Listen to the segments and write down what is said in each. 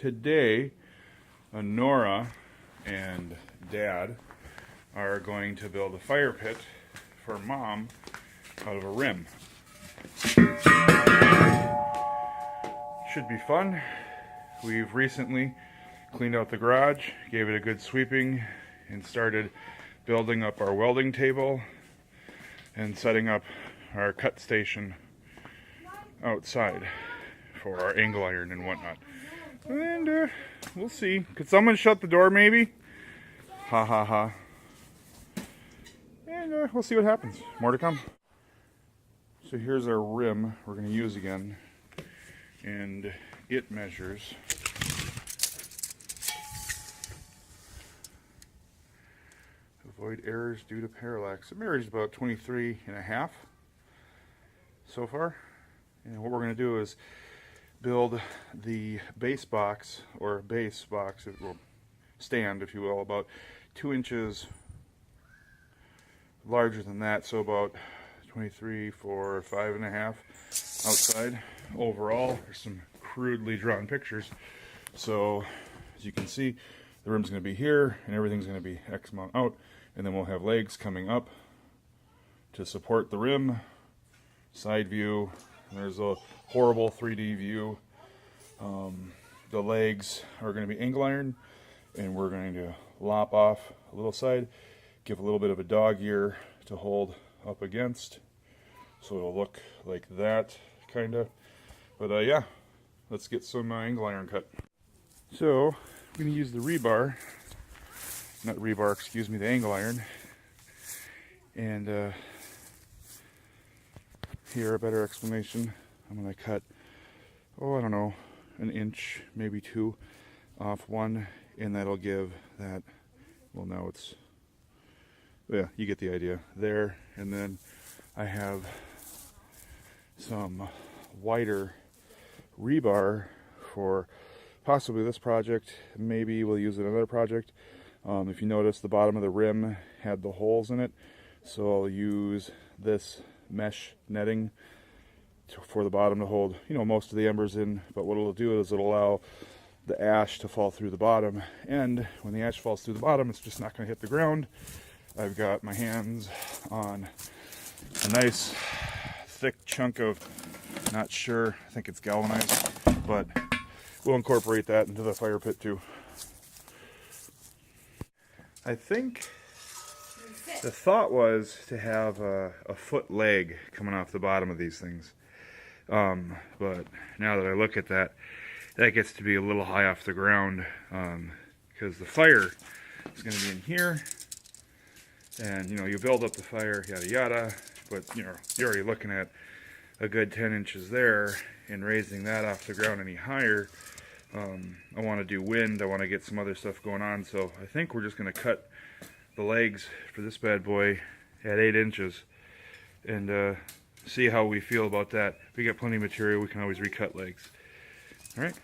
today, Nora and Dad are going to build a fire pit for Mom out of a rim. Should be fun. We've recently cleaned out the garage, gave it a good sweeping, and started building up our welding table and setting up our cut station outside for our angle iron and whatnot. And we'll see. Could someone shut the door maybe? Ha ha ha. And we'll see what happens. More to come. So here's our rim we're going to use again. And it measures avoid errors due to parallax. It measures about 23.5 so far. And what we're going to do is build the base box, or base box, well, stand if you will, about 2 inches larger than that, so about 23 for 5.5 outside. Overall, there's some crudely drawn pictures. So as you can see, the rim's going to be here and everything's going to be X amount out, and then we'll have legs coming up to support the rim, side view. There's a horrible 3D view. The legs are going to be angle iron, and we're going to lop off a little side, give a little bit of a dog ear to hold up against, so it'll look like that, kind of. But yeah, let's get some angle iron cut. So I'm going to use the rebar, not rebar, excuse me, the angle iron, and here, a better explanation. I'm going to cut, I don't know, 1 inch, maybe 2 off one, and that'll give that, well, now it's, yeah, you get the idea there. And then I have some wider rebar for possibly this project. Maybe we'll use it in another project. If you notice, the bottom of the rim had the holes in it, so I'll use this mesh netting for the bottom to hold, most of the embers in. But what it'll do is it'll allow the ash to fall through the bottom, and when the ash falls through the bottom, it's just not going to hit the ground. I've got my hands on a nice thick chunk of, not sure, I think it's galvanized, but we'll incorporate that into the fire pit too. I think the thought was to have a foot leg coming off the bottom of these things. But now that I look at that, that gets to be a little high off the ground, because the fire is going to be in here, and you build up the fire, yada yada, but you're already looking at a good 10 inches there, and raising that off the ground any higher, I want to do wind, I want to get some other stuff going on, so I think we're just going to cut the legs for this bad boy at 8 inches, and see how we feel about that. If we got plenty of material, we can always recut legs. Alright.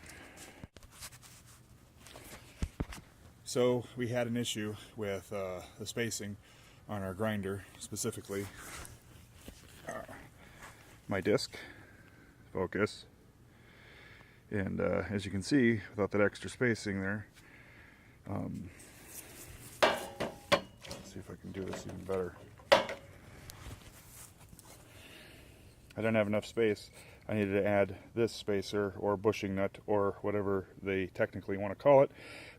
So we had an issue with the spacing on our grinder, specifically my disc focus, and as you can see, without that extra spacing there, let's see if I can do this even better. I don't have enough space. I needed to add this spacer, or bushing nut, or whatever they technically want to call it,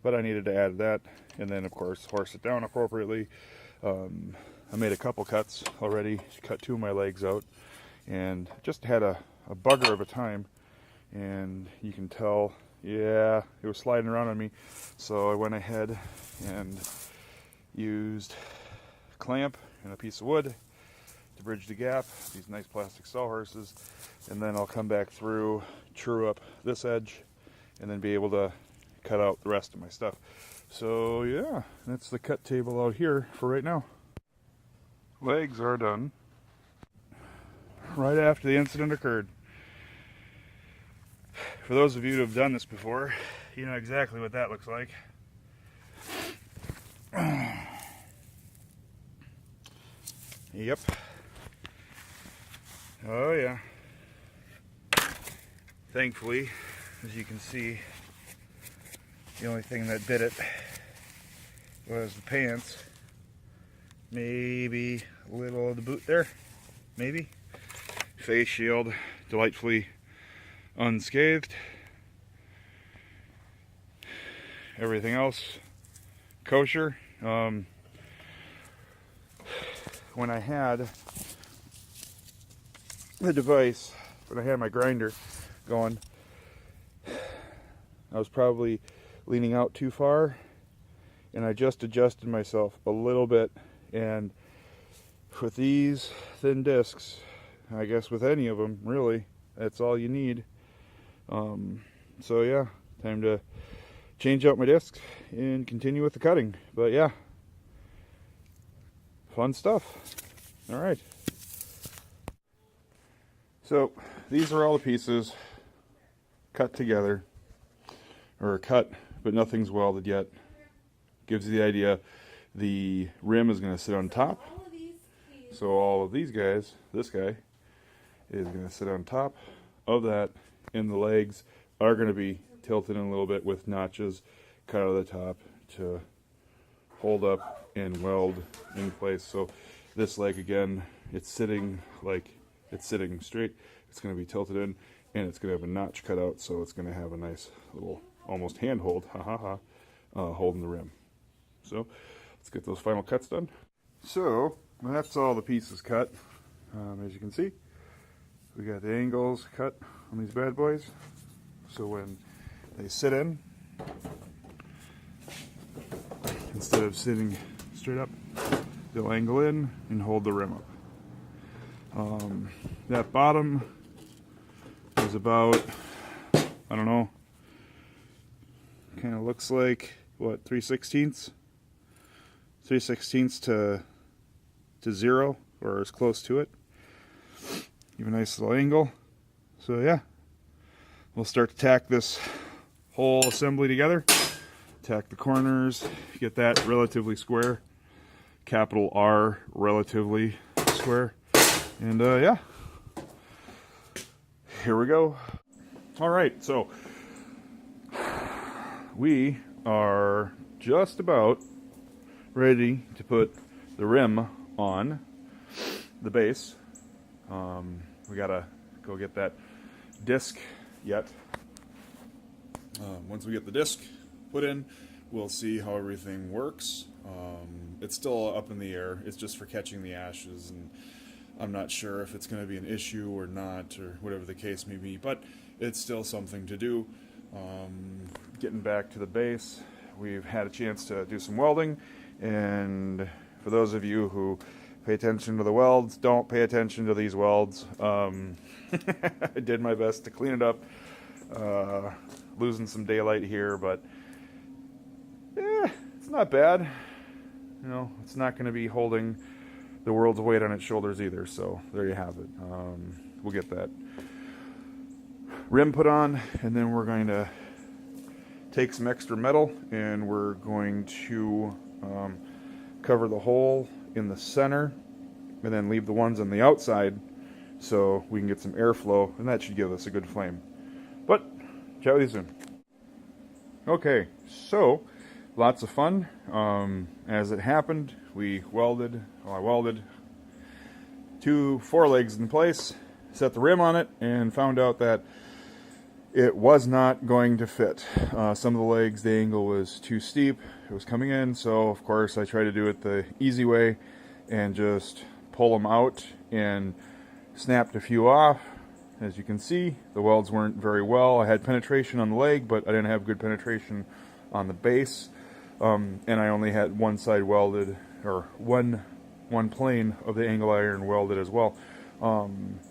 but I needed to add that, and then of course horse it down appropriately. I made a couple cuts already, cut 2 of my legs out, and just had a bugger of a time, and you can tell, yeah, it was sliding around on me, so I went ahead and used a clamp and a piece of wood to bridge the gap, these nice plastic sawhorses, and then I'll come back through, true up this edge, and then be able to cut out the rest of my stuff. So yeah, that's the cut table out here for right now. Legs are done right after the incident occurred. For those of you who have done this before, you know exactly what that looks like. Yep. Oh yeah. Thankfully, as you can see, The only thing that did it was the pants. Maybe a little of the boot there. Maybe. Face shield, delightfully unscathed. Everything else, kosher. When I had the device, when I had my grinder going, I was probably leaning out too far, and I just adjusted myself a little bit. And with these thin discs, I guess with any of them, really, that's all you need. So yeah, time to change out my discs and continue with the cutting. But yeah, fun stuff. All right. So these are all the pieces cut together, or cut, but nothing's welded yet. Gives you the idea. The rim is going to sit on top. So all of these guys, this guy, is going to sit on top of that, and the legs are going to be tilted in a little bit with notches cut out of the top to hold up and weld in place. So this leg, again, it's sitting straight. It's going to be tilted in, and it's going to have a notch cut out, so it's going to have a nice little almost handhold, holding the rim. So let's get those final cuts done. So that's all the pieces cut. As you can see, we got the angles cut on these bad boys. So when they sit in, instead of sitting straight up, they'll angle in and hold the rim up. That bottom is about, I don't know, kind of looks like, what, 3/16? 3/16 to 0, or as close to it. Give a nice little angle. So yeah, we'll start to tack this whole assembly together. Tack the corners, get that relatively square. Capital R, relatively square. And yeah, here we go. All right, so we are just about ready to put the rim on the base. We gotta go get that disc yet. Once we get the disc put in, we'll see how everything works. It's still up in the air. It's just for catching the ashes, and I'm not sure if it's going to be an issue or not, or whatever the case may be, but it's still something to do. Getting back to the base, we've had a chance to do some welding, and for those of you who pay attention to the welds, don't pay attention to these welds. I did my best to clean it up, losing some daylight here, but it's not bad. You know, it's not going to be holding the world's weight on its shoulders either, so there you have it. We'll get that rim put on, and then we're going to take some extra metal, and we're going to cover the hole in the center, and then leave the ones on the outside so we can get some airflow, and that should give us a good flame. But chat with you soon. Okay, so lots of fun. As it happened, I welded 2 forelegs in place, set the rim on it, and found out that it was not going to fit. Some of the legs, the angle was too steep. It was coming in, so of course I tried to do it the easy way and just pull them out, and snapped a few off. As you can see, the welds weren't very well. I had penetration on the leg, but I didn't have good penetration on the base. And I only had one side welded, or one plane of the angle iron welded as well.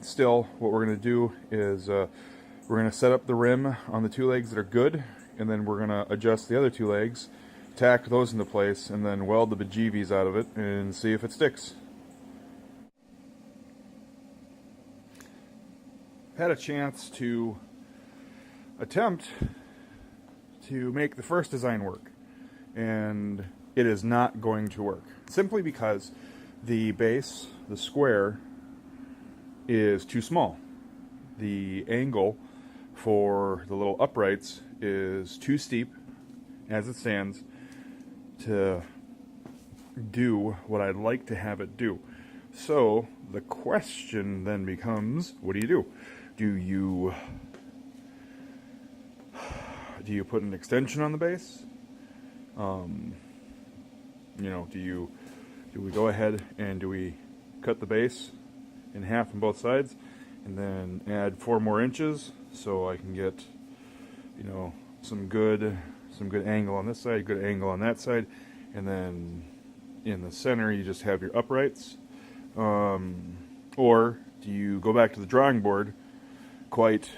Still, what we're going to do is we're going to set up the rim on the 2 legs that are good, and then we're going to adjust the other 2 legs, tack those into place, and then weld the bejeebies out of it and see if it sticks. Had a chance to attempt to make the first design work, and it is not going to work, simply because the base, the square, is too small. The angle for the little uprights is too steep, as it stands to do what I'd like to have it do. So the question then becomes, what do you do? Do you put an extension on the base? You know, do we go ahead and do we cut the base in half on both sides and then add 4 more inches so I can get, you know, some good angle on this side, good angle on that side, and then in the center you just have your uprights? Or do you go back to the drawing board, quite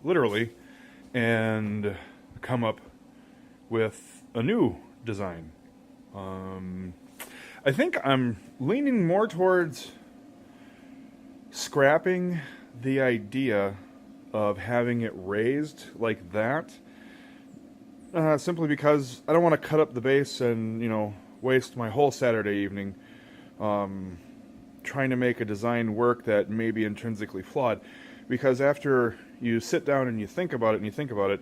literally, and come up with a new design? I think I'm leaning more towards scrapping the idea of having it raised like that, simply because I don't want to cut up the base and, you know, waste my whole Saturday evening trying to make a design work that may be intrinsically flawed. Because after you sit down and you think about it,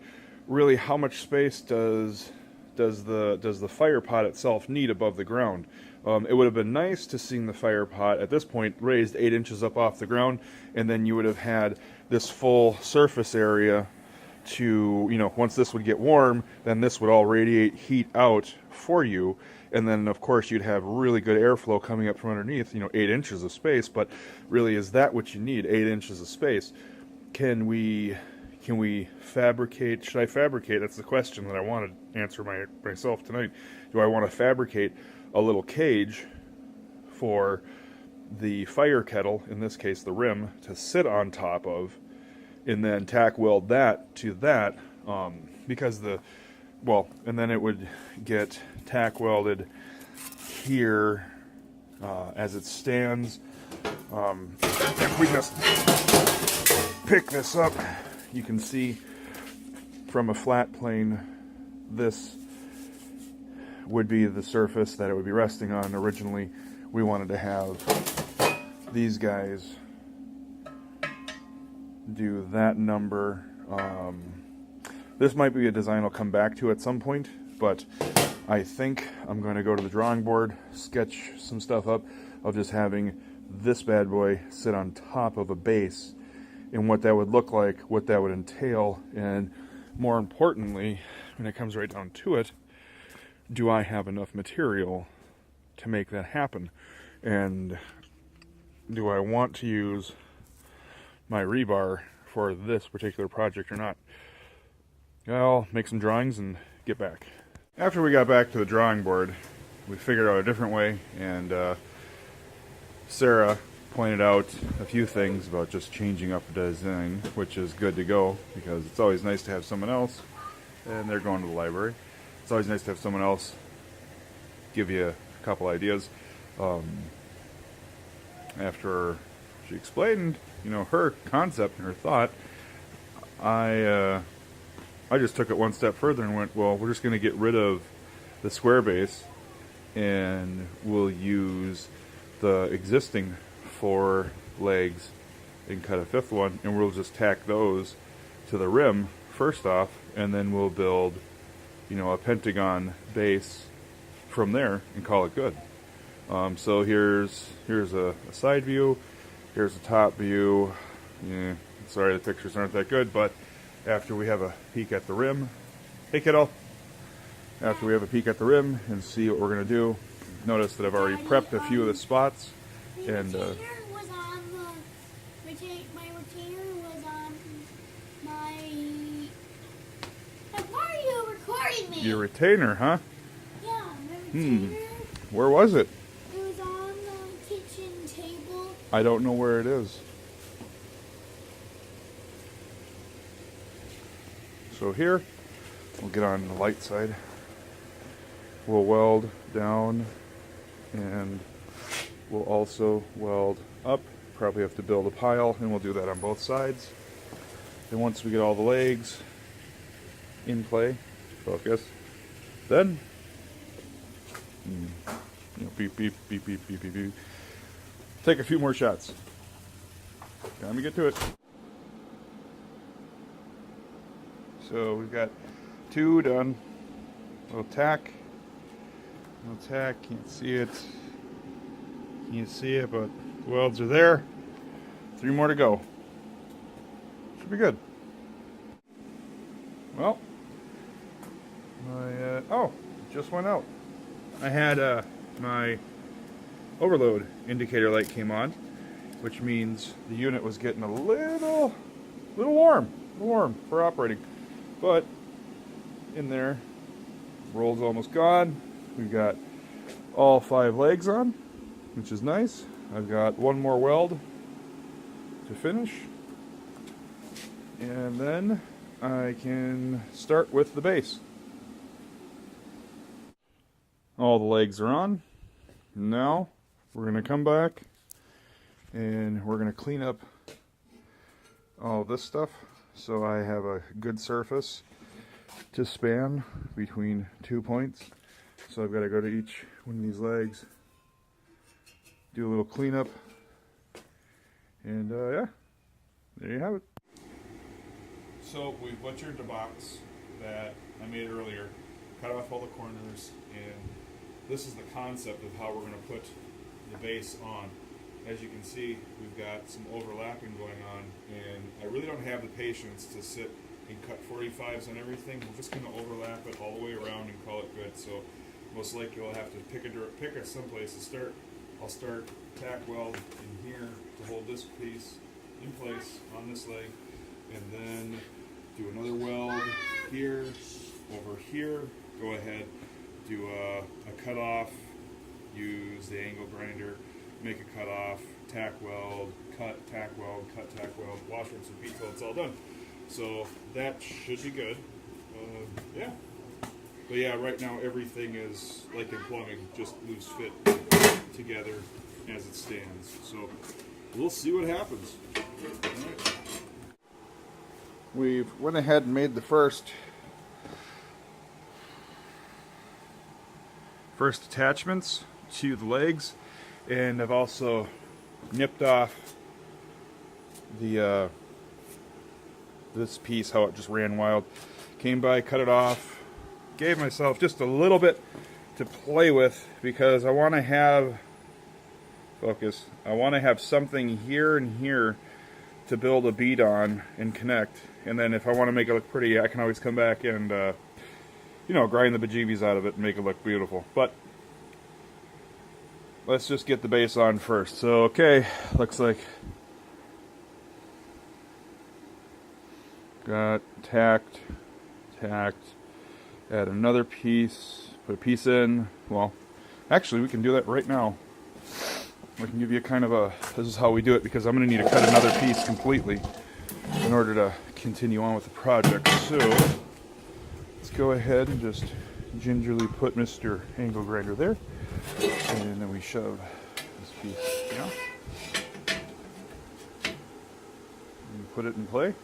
really how much space does the fire pot itself need above the ground? It would have been nice to see the fire pot at this point raised 8 inches up off the ground, and then you would have had this full surface area to, you know, once this would get warm, then this would all radiate heat out for you, and then of course you'd have really good airflow coming up from underneath, you know, 8 inches of space. But really, is that what you need, 8 inches of space? Can we fabricate? Should I fabricate? That's the question that I want to answer myself tonight. Do I want to fabricate a little cage for the fire kettle, in this case the rim, to sit on top of, and then tack weld that to that, because and then it would get tack welded here as it stands. If we just pick this up, you can see from a flat plane, this would be the surface that it would be resting on. Originally, we wanted to have these guys do that number. This might be a design I'll come back to at some point, but I think I'm going to go to the drawing board, sketch some stuff up of just having this bad boy sit on top of a base, and what that would look like, what that would entail, and more importantly, when it comes right down to it, do I have enough material to make that happen? And do I want to use my rebar for this particular project or not? I'll make some drawings and get back. After we got back to the drawing board, we figured out a different way, and Sarah pointed out a few things about just changing up the design, which is good to go, because it's always nice to have someone else, and they're going to the library. It's always nice to have someone else give you a couple ideas. After she explained, you know, her concept and her thought, I just took it one step further and went, well, we're just going to get rid of the square base, and we'll use the existing 4 legs and cut a 5th one, and we'll just tack those to the rim first off, and then we'll build, you know, a pentagon base from there and call it good. So here's a side view, here's a top view. Yeah, sorry the pictures aren't that good, but after we have a peek at the rim, hey kiddo, after we have a peek at the rim and see what we're going to do, notice that I've already prepped a few of the spots. And my retainer was on my... Why are you recording me? Your retainer, huh? Yeah, my retainer. Where was it? It was on the kitchen table. I don't know where it is. So here, we'll get on the light side. We'll weld down, and we'll also weld up. Probably have to build a pile, and we'll do that on both sides. And once we get all the legs in play, focus, then beep, beep, beep, beep, beep, beep, beep. Take a few more shots. Time to get to it. So we've got 2 done. little tack. Little tack. Can't see it. Can't see it, but the welds are there. 3 more to go. Should be good. Well, my oh, it just went out. I had my overload indicator light came on, which means the unit was getting a little warm for operating. But in there, roll's almost gone. We've got all 5 legs on, which is nice. I've got 1 more weld to finish, and then I can start with the base. All the legs are on. Now we're going to come back and we're going to clean up all this stuff so I have a good surface to span between 2 points. So I've got to go to each one of these legs, do a little cleanup, and yeah, there you have it. So we butchered the box that I made earlier, cut off all the corners, and this is the concept of how we're going to put the base on. As you can see, we've got some overlapping going on, and I really don't have the patience to sit and cut 45s on everything. We're just going to overlap it all the way around and call it good. So most likely I'll have to pick a someplace to start. I'll start tack weld in here to hold this piece in place on this leg, and then do another weld here, over here, go ahead, do a cut off, use the angle grinder, make a cut off, tack weld, cut, tack weld, cut, tack weld, wash, rinse, repeat till it's all done. So that should be good. Yeah. But yeah, right now everything is like in plumbing, just loose fit together as it stands. So we'll see what happens. All right. We've went ahead and made the first attachments to the legs, and I've also nipped off the this piece, how it just ran wild. Came by, cut it off, gave myself just a little bit to play with because I want to have focus. I want to have something here and here to build a bead on and connect, and then if I want to make it look pretty, I can always come back and you know, grind the bejeebies out of it and make it look beautiful. But let's just get the base on first. So okay, looks like got tacked, add another piece, put a piece in. Well, actually we can do that right now. I can give you kind of a, this is how we do it, because I'm going to need to cut another piece completely in order to continue on with the project. So let's go ahead and just gingerly put Mr. Angle Grinder there, and then we shove this piece down and put it in play.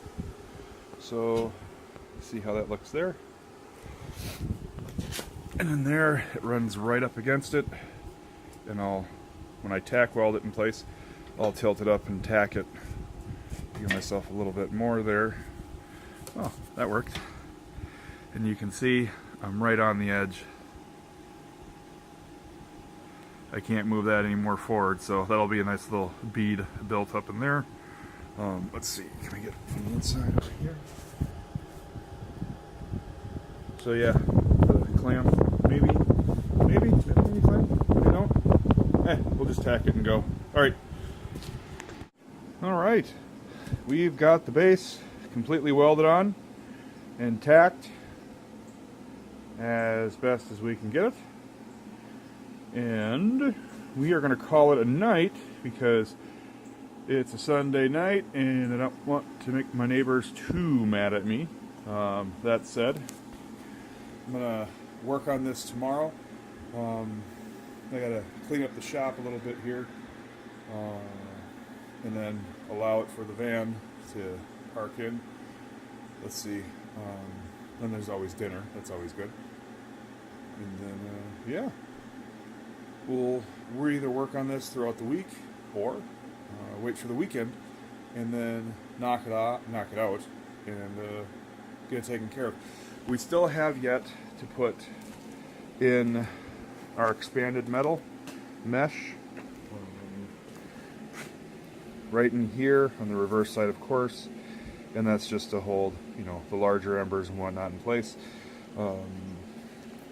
So see how that looks there, and then there it runs right up against it, and when I tack weld it in place, I'll tilt it up and tack it, give myself a little bit more there. Oh, that worked. And you can see I'm right on the edge. I can't move that any more forward, so that'll be a nice little bead built up in there. Let's see, can we get from the inside over here? So yeah, the clamp, maybe clamp, you know? We'll just tack it and go. Alright, we've got the base completely welded on and tacked as best as we can get it, and we are going to call it a night because it's a Sunday night and I don't want to make my neighbors too mad at me. That said, I'm going to work on this tomorrow. I got to clean up the shop a little bit here, and then allow it for the van to park in. Let's see. Then there's always dinner. That's always good. And then, yeah, we'll either work on this throughout the week or wait for the weekend and then knock it out, and get it taken care of. We still have yet to put in our expanded metal mesh. Right in here on the reverse side, of course, and that's just to hold, you know, the larger embers and whatnot in place.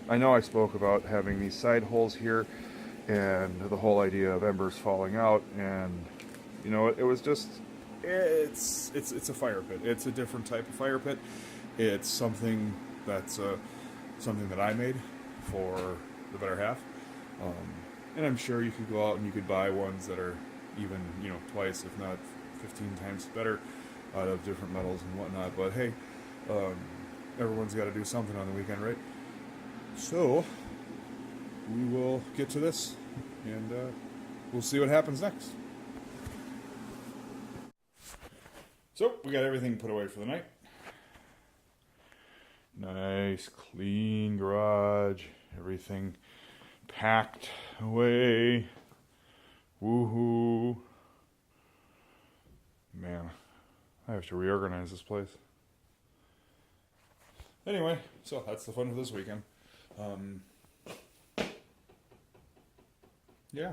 I know I spoke about having these side holes here and the whole idea of embers falling out, and you know, it was just, it's a fire pit. It's a different type of fire pit. It's something that's something that I made for the better half, and I'm sure you could go out and you could buy ones that are even, you know, twice, if not 15 times better, out of different metals and whatnot. But hey, everyone's got to do something on the weekend, right? So we will get to this, and we'll see what happens next. So we got everything put away for the night. Nice, clean garage. Everything packed away. Woohoo. Man, I have to reorganize this place. Anyway, so that's the fun of this weekend. Yeah.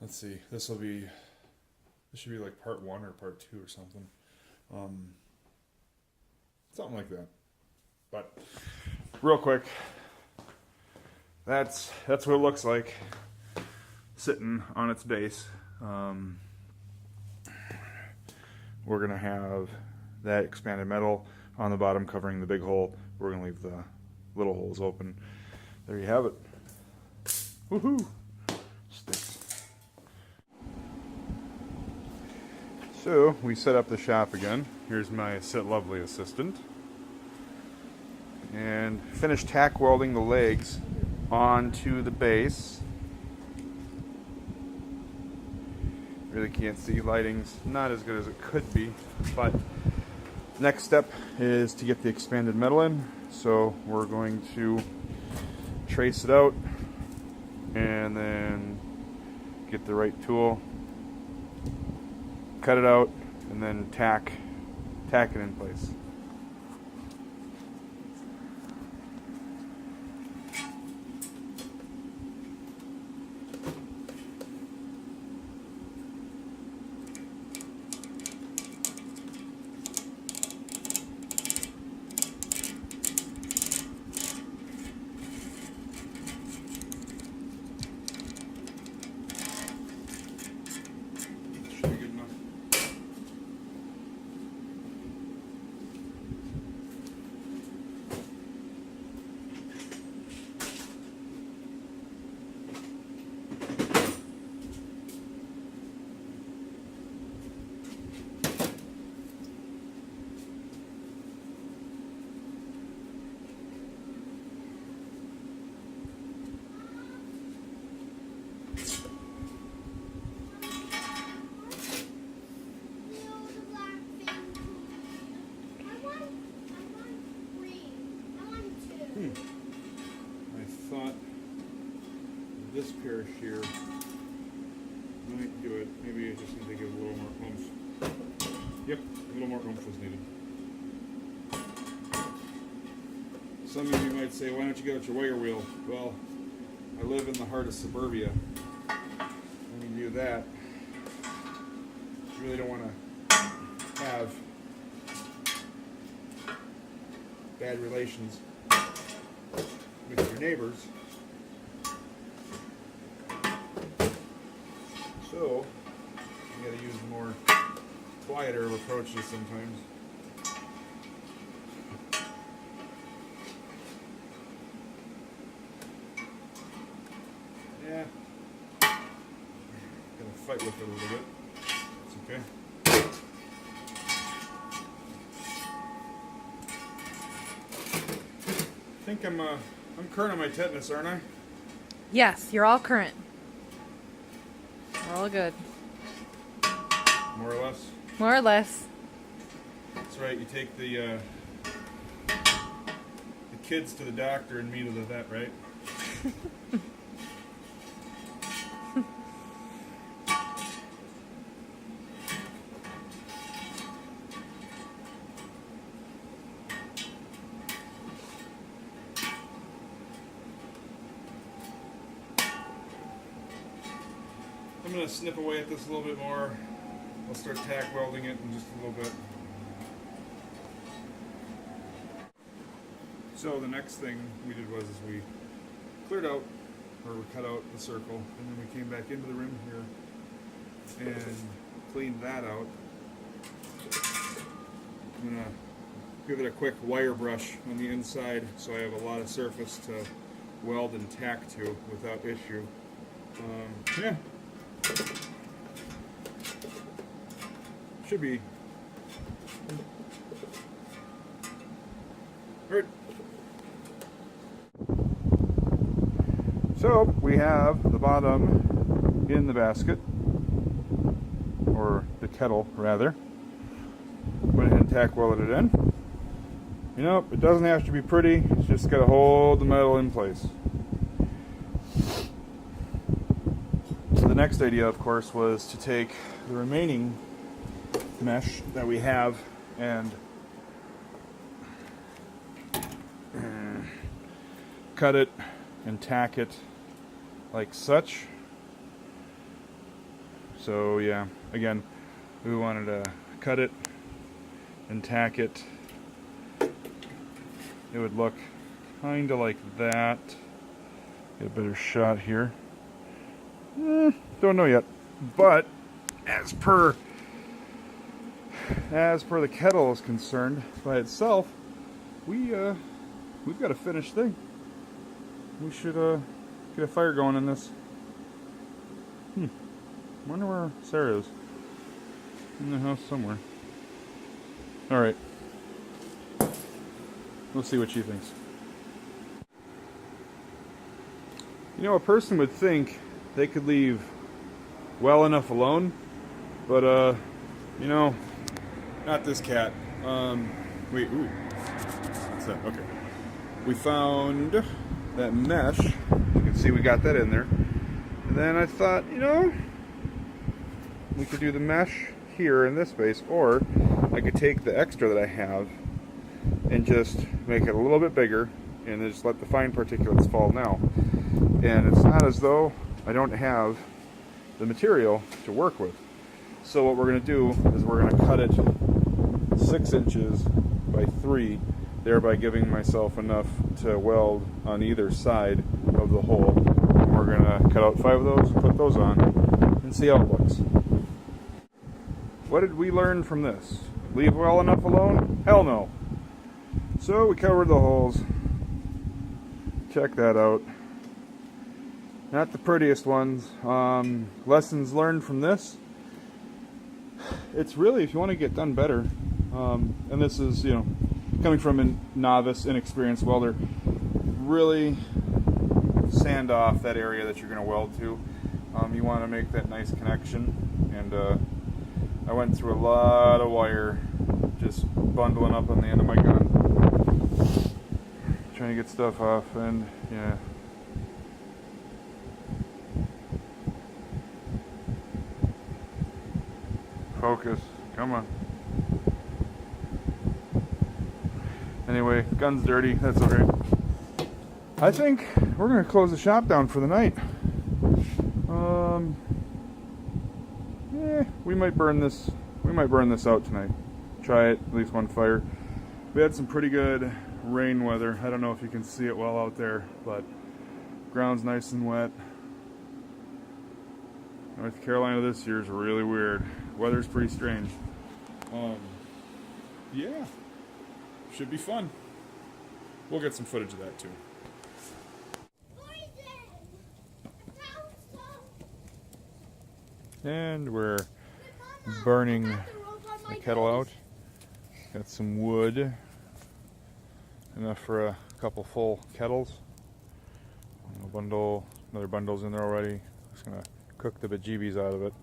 Let's see. This should be like part 1 or part 2 or something. Something like that. But real quick, that's what it looks like sitting on its base. We're gonna have that expanded metal on the bottom covering the big hole. We're gonna leave the little holes open. There you have it. Woohoo! Sticks. So we set up the shop again. Here's my Sit Lovely assistant. And finished tack welding the legs onto the base. Really can't see. Lighting's not as good as it could be, but next step is to get the expanded metal in. So we're going to trace it out and then get the right tool, cut it out, and then tack it in place. I thought this pair of shear might do it. Maybe I just need to give it a little more oomph. Yep, a little more oomph was needed. Some of you might say, why don't you get out your wire wheel? Well, I live in the heart of suburbia. When you do that, you really don't want to have bad relations with your neighbors. So you gotta use more quieter approaches sometimes. Yeah. Gonna fight with it a little bit. It's okay. I think I'm current on my tetanus, aren't I? Yes, you're all current. We're all good. More or less. More or less. That's right. You take the kids to the doctor and me to the vet, right? going to snip away at this a little bit more. I'll start tack welding it in just a little bit. So the next thing we did was we cleared out, or we cut out the circle, and then we came back into the rim here and cleaned that out. I'm going to give it a quick wire brush on the inside so I have a lot of surface to weld and tack to without issue. Yeah. Should be. Alright. So we have the bottom in the basket, or the kettle rather. Went ahead and tack welded it in. You know, it doesn't have to be pretty, it's just got to hold the metal in place. So the next idea, of course, was to take the remaining mesh that we have and cut it and tack it like such. So yeah, again, we wanted to cut it and tack it. It would look kind of like that. Get a better shot here. Don't know yet, but as per the kettle is concerned by itself, we've got a finished thing. We should get a fire going in this. Wonder where Sara is. In the house somewhere. All right. We'll see what she thinks. You know, a person would think they could leave well enough alone, but you know, not this cat. Wait, ooh, what's that? Okay, we found that mesh. You can see we got that in there, and then I thought, you know, we could do the mesh here in this space, or I could take the extra that I have and just make it a little bit bigger and then just let the fine particulates fall now. And it's not as though I don't have the material to work with. So what we're going to do is we're going to cut it 6 inches by 3, thereby giving myself enough to weld on either side of the hole. And we're going to cut out 5 of those and put those on and see how it looks. What did we learn from this? Leave well enough alone? Hell no. So we covered the holes. Check that out. Not the prettiest ones. Lessons learned from this. It's really, if you want to get done better, and this is, you know, coming from a novice, inexperienced welder, really sand off that area that you're going to weld to. You want to make that nice connection, and I went through a lot of wire just bundling up on the end of my gun, trying to get stuff off, and yeah. Focus, come on. Anyway, gun's dirty, that's okay. I think we're gonna close the shop down for the night. We might burn this. We might burn this out tonight. Try it, at least one fire. We had some pretty good rain weather. I don't know if you can see it well out there, but ground's nice and wet. North Carolina this year is really weird. Weather's pretty strange. Yeah, should be fun. We'll get some footage of that too. And we're burning the kettle out. Got some wood, enough for a couple full kettles. Another bundle's in there already. Just gonna cook the bejeebies out of it.